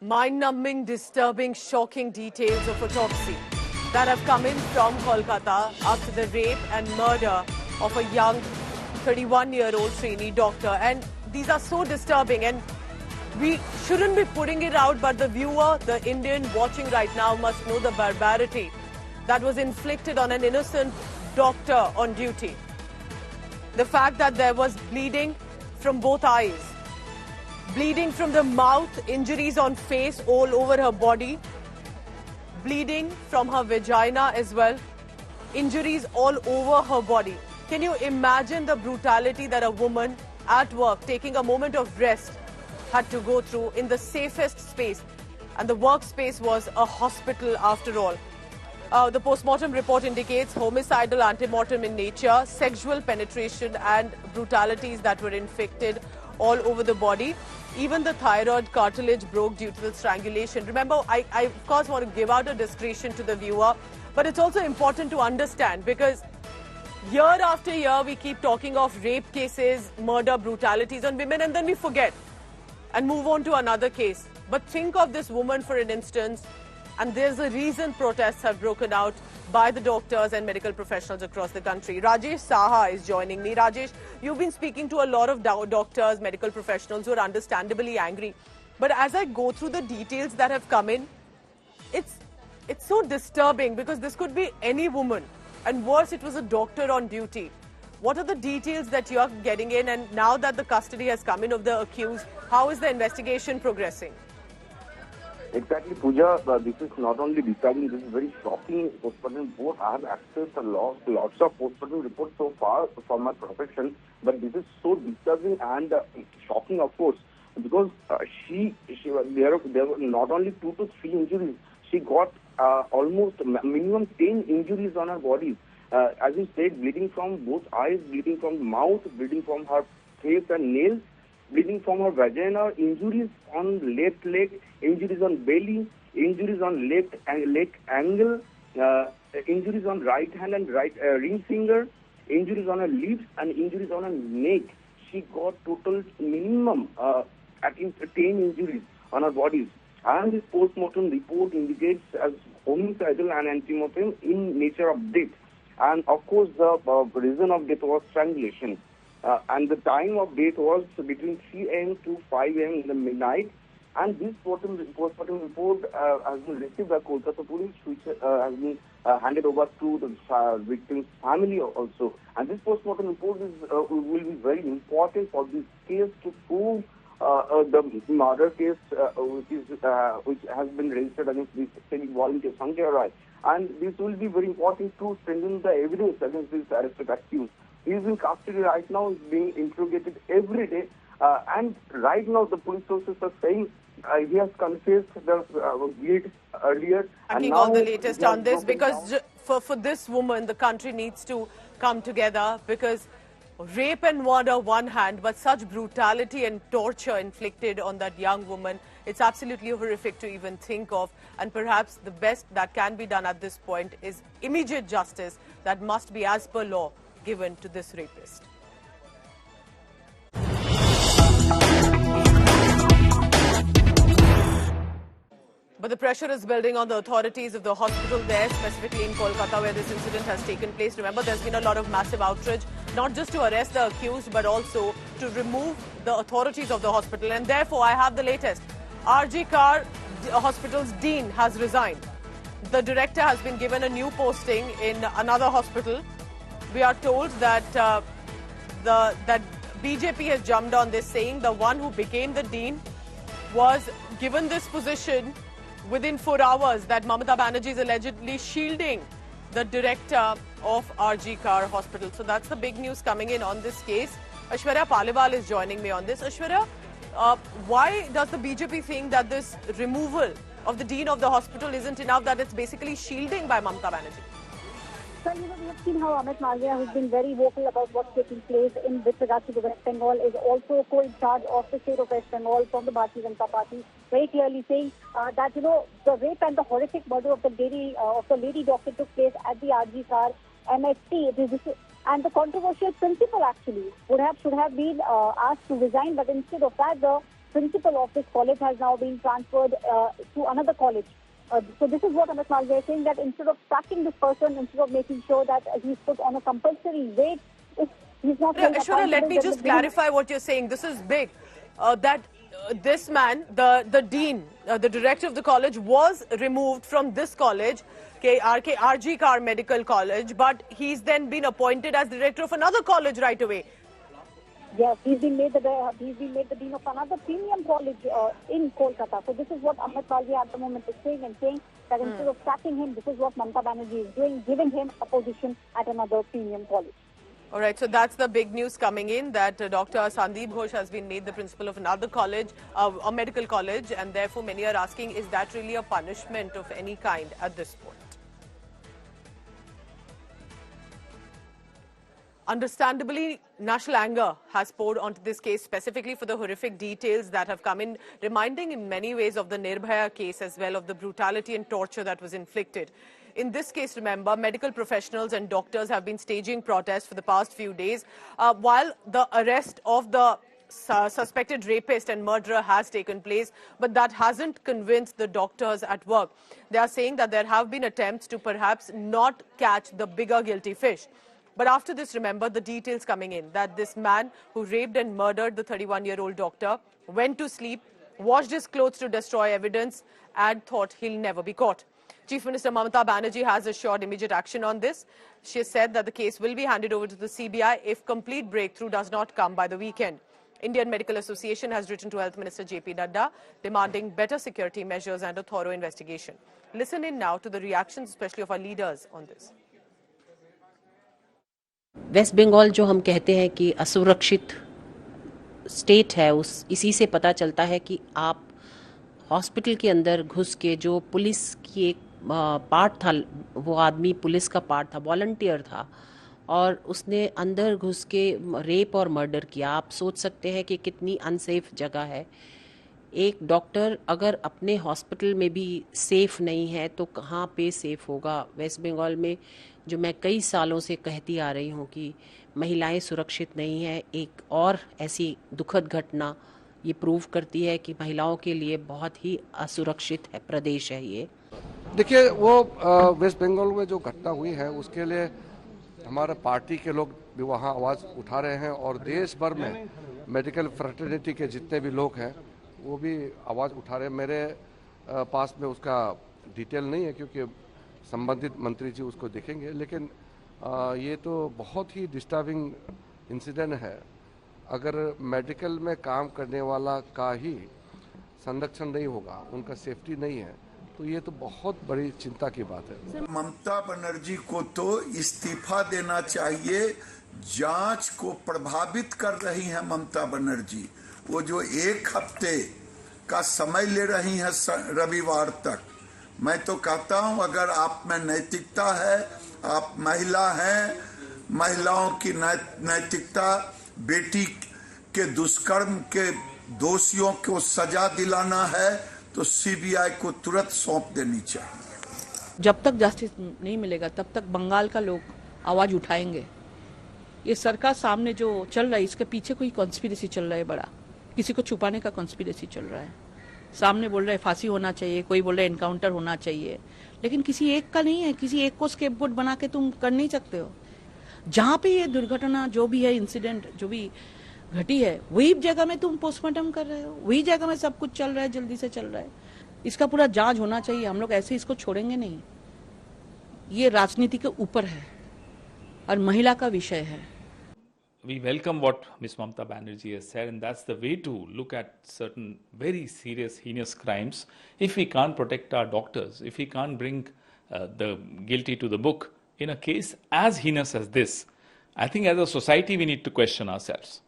Mind-numbing, disturbing, shocking details of autopsy that have come in from Kolkata after the rape and murder of a young 31-year-old trainee doctor. And these are so disturbing, and we shouldn't be putting it out, but the viewer, the Indian watching right now, must know the barbarity that was inflicted on an innocent doctor on duty. The fact that there was bleeding from both eyes, bleeding from the mouth, injuries on face all over her body, bleeding from her vagina as well, injuries all over her body. Can you imagine the brutality that a woman at work, taking a moment of rest, had to go through in the safest space? And the workspace was a hospital after all. The post-mortem report indicates homicidal antemortem in nature, sexual penetration and brutalities that were inflicted all over the body. Even the thyroid cartilage broke due to the strangulation. Remember, I of course want to give out a discretion to the viewer, but it's also important to understand, because year after year we keep talking of rape cases, murder, brutalities on women, and then we forget and move on to another case. But think of this woman for an instance, and there's a reason protests have broken out by the doctors and medical professionals across the country. Rajesh Saha is joining me. Rajesh, you've been speaking to a lot of doctors, medical professionals who are understandably angry. But as I go through the details that have come in, it's so disturbing, because this could be any woman. And worse, it was a doctor on duty. What are the details that you are getting in? And now that the custody has come in of the accused, how is the investigation progressing? Exactly, Pooja. This is not only disturbing, this is very shocking postmortem report. I have accessed lots of postmortem reports so far from my profession, but this is so disturbing and shocking, of course, because there were not only 2 to 3 injuries. She got almost minimum 10 injuries on her body. As you said, bleeding from both eyes, bleeding from mouth, bleeding from her face and nails, bleeding from her vagina, injuries on left leg, injuries on belly, injuries on left leg angle, injuries on right hand and right ring finger, injuries on her lips and injuries on her neck. She got total minimum at least 10 injuries on her bodies. And this post-mortem report indicates as homicidal and antemortem in nature of death. And of course, the reason of death was strangulation. And the time of death was between 3 a.m. to 5 a.m. in the midnight. And this post-mortem report has been received by Kolkata police, which has been handed over to the victim's family also. And this post-mortem report will be very important for this case to prove the murder case which has been registered against this civic volunteer Sanjay Rai. And this will be very important to strengthen the evidence against this arrested accused. He is in custody right now, is being interrogated every day. And right now the police sources are saying he has confessed the guilt earlier. Taking all the latest on this, because for this woman, the country needs to come together, because rape and murder one hand, but such brutality and torture inflicted on that young woman, it's absolutely horrific to even think of. And perhaps the best that can be done at this point is immediate justice that must be, as per law, given to this rapist. But the pressure is building on the authorities of the hospital there, specifically in Kolkata, where this incident has taken place. Remember, there's been a lot of massive outrage, not just to arrest the accused, but also to remove the authorities of the hospital. And therefore, I have the latest. RG Kar Hospital's dean has resigned. The director has been given a new posting in another hospital. We are told that that BJP has jumped on this, saying the one who became the dean was given this position within 4 hours, that Mamata Banerjee is allegedly shielding the director of RG Kar Hospital. So that's the big news coming in on this case. Aishwarya Paliwal is joining me on this. Aishwarya, why does the BJP think that this removal of the dean of the hospital isn't enough, that it's basically shielding by Mamata Banerjee? Well, we have seen how Amit Malviya, who's been very vocal about what's taking place with regard to the West Bengal, is also co-in charge of the state of West Bengal from the Bharatiya Janata Party, very clearly saying that, the rape and the horrific murder of the lady doctor took place at the RG Kar MST. And the controversial principal actually should have been asked to resign, but instead of that, the principal of this college has now been transferred to another college. So this is what Amit Malviya is saying, that instead of tracking this person, instead of making sure that he's put on a compulsory wait, if he's not... Aishwarya, let me just clarify what you're saying. This is big. This man, the dean, the director of the college, was removed from this college, RG Kar Medical College, but he's then been appointed as director of another college right away. Yes, he's been made the dean of another premium college in Kolkata. So this is what Amit Malviya at the moment is saying, and saying that instead of sacking him, this is what Mamata Banerjee is doing, giving him a position at another premium college. All right, so that's the big news coming in, that Dr. Sandeep Ghosh has been made the principal of another college, a medical college, and therefore many are asking, is that really a punishment of any kind at this point? Understandably, national anger has poured onto this case, specifically for the horrific details that have come in, reminding in many ways of the Nirbhaya case as well, of the brutality and torture that was inflicted. In this case, remember, medical professionals and doctors have been staging protests for the past few days, while the arrest of the suspected rapist and murderer has taken place, but that hasn't convinced the doctors at work. They are saying that there have been attempts to perhaps not catch the bigger guilty fish. But after this, remember the details coming in, that this man who raped and murdered the 31-year-old doctor went to sleep, washed his clothes to destroy evidence, and thought he'll never be caught. Chief Minister Mamata Banerjee has assured immediate action on this. She has said that the case will be handed over to the CBI if complete breakthrough does not come by the weekend. Indian Medical Association has written to Health Minister JP Nadda demanding better security measures and a thorough investigation. Listen in now to the reactions, especially of our leaders, on this. West Bengal जो हम कहते हैं कि असुरक्षित state है, इसी से पता चलता है कि आप हॉस्पिटल के अंदर घुस के, जो पुलिस की एक पार्ट था, वो आदमी पुलिस का पार्ट था, वॉलंटियर था, और उसने अंदर घुस के रेप और मर्डर किया। आप सोच सकते हैं कि कितनी अनसेफ जगह है। एक डॉक्टर अगर अपने हॉस्पिटल में भी सेफ नहीं है तो कहाँ पे सेफ होगा। वेस्ट बंगाल में जो मैं कई सालों से कहती आ रही हूँ कि महिलाएं सुरक्षित नहीं है, एक और ऐसी दुखद घटना ये प्रूव करती है कि महिलाओं के लिए बहुत ही असुरक्षित है प्रदेश है ये। देखिए, वो वेस्ट बंगाल में जो घटना हुई है उसके लिए हमारे पार्टी के लोग भी वहाँ आवाज़ उठा रहे हैं, और देश भर में मेडिकल फ्रेटर्निटी के जितने भी लोग हैं वो भी आवाज़ उठा रहे हैं। मेरे पास में उसका डिटेल नहीं है क्योंकि संबंधित मंत्री जी उसको देखेंगे, लेकिन ये तो बहुत ही डिस्टर्बिंग इंसिडेंट है। अगर मेडिकल में काम करने वाला का ही संरक्षण नहीं होगा, उनका सेफ्टी नहीं है, तो ये तो बहुत बड़ी चिंता की बात है। ममता बनर्जी को तो इस्तीफा देना चाहिए। जांच को प्रभावित कर रही हैं ममता बनर्जी। वो जो 1 हफ्ते का समय ले रही हैं रविवार तक, मैं तो कहता हूं अगर आप में नैतिकता है, आप महिला हैं, महिलाओं की नैतिकता, बेटी के दुष्कर्म के दोषियों को सजा दिलाना है तो सीबीआई को तुरंत सौंप देनी चाहिए। जब तक जस्टिस नहीं मिलेगा तब तक बंगाल का लोग आवाज उठाएंगे। ये सरकार सामने जो चल रहा है, इसके पीछे कोई कॉन्स्पिरेसी चल रहा है बड़ा, किसी को छुपाने का कॉन्स्पिरेसी चल रहा है। सामने बोल रहा है फांसी होना चाहिए, कोई बोल रहा है एनकाउंटर होना चाहिए, लेकिन किसी एक का नहीं है। किसी एक को स्केपगोट बना के तुम कर नहीं सकते हो। जहाँ पे ये दुर्घटना जो भी है, इंसिडेंट जो भी घटी है, वही जगह में तुम पोस्टमार्टम कर रहे हो, वही जगह में सब कुछ चल रहा है, जल्दी से चल रहा है। इसका पूरा जांच होना चाहिए। हम लोग ऐसे इसको छोड़ेंगे नहीं। ये राजनीति के ऊपर है और महिला का विषय है। We welcome what Ms. Mamata Banerjee has said, and that's the way to look at certain very serious, heinous crimes. If we can't protect our doctors, if we can't bring the guilty to the book in a case as heinous as this, I think as a society we need to question ourselves.